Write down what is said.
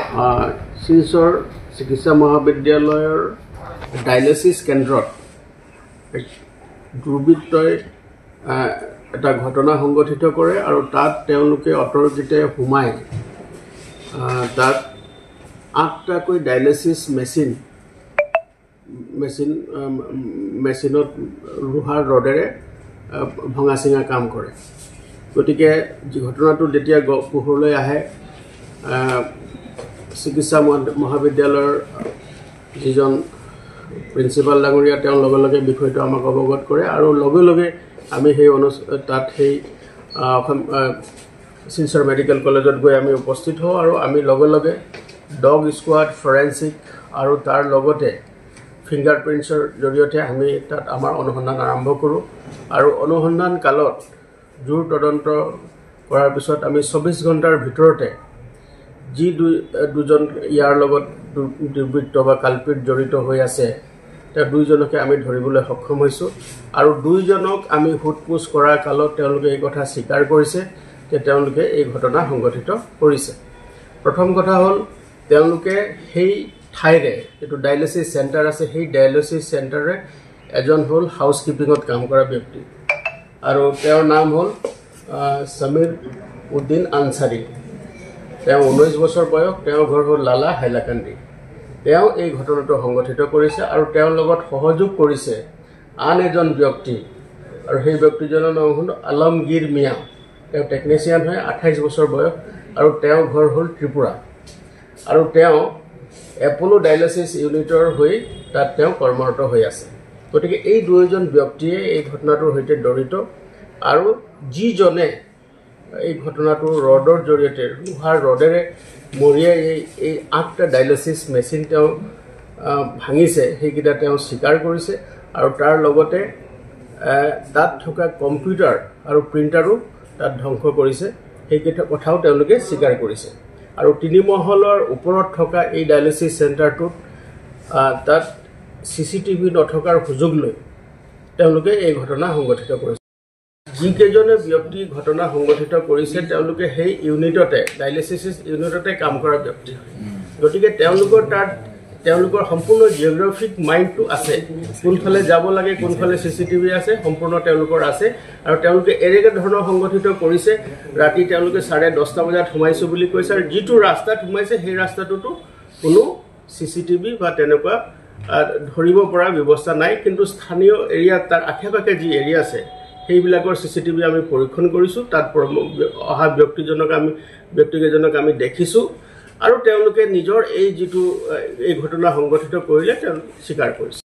শিলচৰ চিকিৎসা মহাবিদ্যালয়ৰ ডায়ালিসিস কেন্দ্ৰত দুৰ্বৃত্তই এটা ঘটনা সংঘটিত কৰে আৰু তাত তেওঁলোকে অতৰ্কিতে সোমাই তাত 8টাকৈ ডায়ালিসিস মেচিনত লোহাৰ ৰডেৰে ভঙা চিঙা কাম কৰে। গতিকে যি ঘটনাটো যেতিয়া পোহৰলৈ আহে চিকিৎসা মহাবিদ্যালয়ৰ যিজন প্ৰিন্সিপাল ডাঙৰীয়া তেওঁ লগে লগে বিষয়টো আমাক অৱগত কৰে আৰু লগে লগে আমি সেই তাত সেই শিলচৰ মেডিকেল কলেজত গৈ আমি উপস্থিত হওঁ আৰু আমি লগে লগে ডগ স্কোৱাড ফৰেন্সিক আৰু তাৰ লগতে ফিংগাৰপ্ৰিণ্টছৰ জৰিয়তে আমি তাত আমাৰ অনুসন্ধান আৰম্ভ কৰোঁ আৰু অনুসন্ধান কালত জোৰ তদন্ত কৰাৰ পিছত আমি 24 ঘণ্টাৰ ভিতৰতে যি দুজন ইয়াৰ লগত দুৰ্বৃত্ত বা কালপিত জড়িত হৈ আছে त्या দুইজনকে আমি ধৰিবলৈ সক্ষম হৈছো আৰু দুইজনক আমি হুটপুছ কৰাৰ কালত তেওঁলোকে এই কথা স্বীকাৰ কৰিছে যে তেওঁলোকে এই ঘটনা সংঘটিত কৰিছে। প্ৰথম কথা হ'ল তেওঁলোকে সেই ঠাইৰে এটো ডায়ালিসিস সেন্টাৰ আছে সেই ডায়ালিসিস সেন্টাৰে এজন হ'ল হাউসকিপিংত কাম কৰা ব্যক্তি আৰু তেওঁৰ নাম হ'ল সমীৰ উদ্দিন আনসাৰী। তেওঁ 19 বছৰ বয়স, তেওঁৰ ঘৰ হ'ল লালা হাইলাকান্দি। তেওঁ এই ঘটনাটো সংঘটিত কৰিছে আৰু তেওঁৰ লগত সহযোগ কৰিছে আন এজন ব্যক্তি আৰু সেই ব্যক্তিজনৰ নাম হ'ল আলমগীৰ মিয়া। তেওঁ টেকনিচিয়ান হয়, 28 বছৰ বয়স আৰু তেওঁৰ ঘৰ হ'ল ত্ৰিপুৰা আৰু তেওঁ এপলো ডায়ালিসিস ইউনিটৰ হৈ তাত তেওঁ কৰ্মৰত হৈ আছে। গতিকে এই দুইজন ব্যক্তিয়ে এই ঘটনাটোৰ সৈতে জড়িত আৰু যিজনে এই ঘটনাটো ৰডৰ জৰিয়তে লোহাৰ ৰডেৰে মৰিয়াই এই 8টা ডায়ালিসিস মেচিন তেওঁ ভাঙিছে সেইকেইটা তেওঁ স্বীকাৰ কৰিছে আৰু তাৰ লগতে তাত থকা কম্পিউটাৰ আৰু প্ৰিণ্টাৰো তাত ধ্বংস কৰিছে সেইকেইটা কথাও তেওঁলোকে স্বীকাৰ কৰিছে। আৰু 3 মহলৰ ওপৰত থকা এই ডায়ালিসিস সেন্টাৰটোত তাত সিসিটিভি নথকাৰ সুযোগ লৈ তেওঁলোকে এই ঘটনা সংঘটিত কৰিছে। যিকেইজনে ব্যক্তি ঘটনা সংঘটিত কৰিছে তেওঁলোকে সেই ইউনিটতে ডায়ালিসিস ইউনিটতে কাম কৰা ব্যক্তি। গতিকে তেওঁলোকৰ সম্পূৰ্ণ জিওগ্ৰাফিক মাইণ্ডটো আছে, কোনফালে যাব লাগে কোনফালে সিসিটিভি আছে সম্পূৰ্ণ তেওঁলোকৰ আছে আৰু তেওঁলোকে এৰেগে ধৰণৰ সংগঠিত কৰিছে। ৰাতি তেওঁলোকে 10:30 বজাত সোমাইছো বুলি কৈছে আৰু যিটো ৰাস্তাত সোমাইছে সেই ৰাস্তাটোতো কোনো সিসিটিভি বা তেনেকুৱা ধৰিব পৰা ব্যৱস্থা নাই, কিন্তু স্থানীয় এৰিয়া তাৰ আশে-পাশে যি এৰিয়া আছে সেইবিলাকৰ সিসিটিভি আমি পৰীক্ষণ কৰিছো। তাত অহা ব্যক্তিকেইজনক আমি দেখিছো আৰু তেওঁলোকে নিজৰ এই যিটো এই ঘটনা সংঘটিত কৰিলে তেওঁ স্বীকাৰ কৰিছে।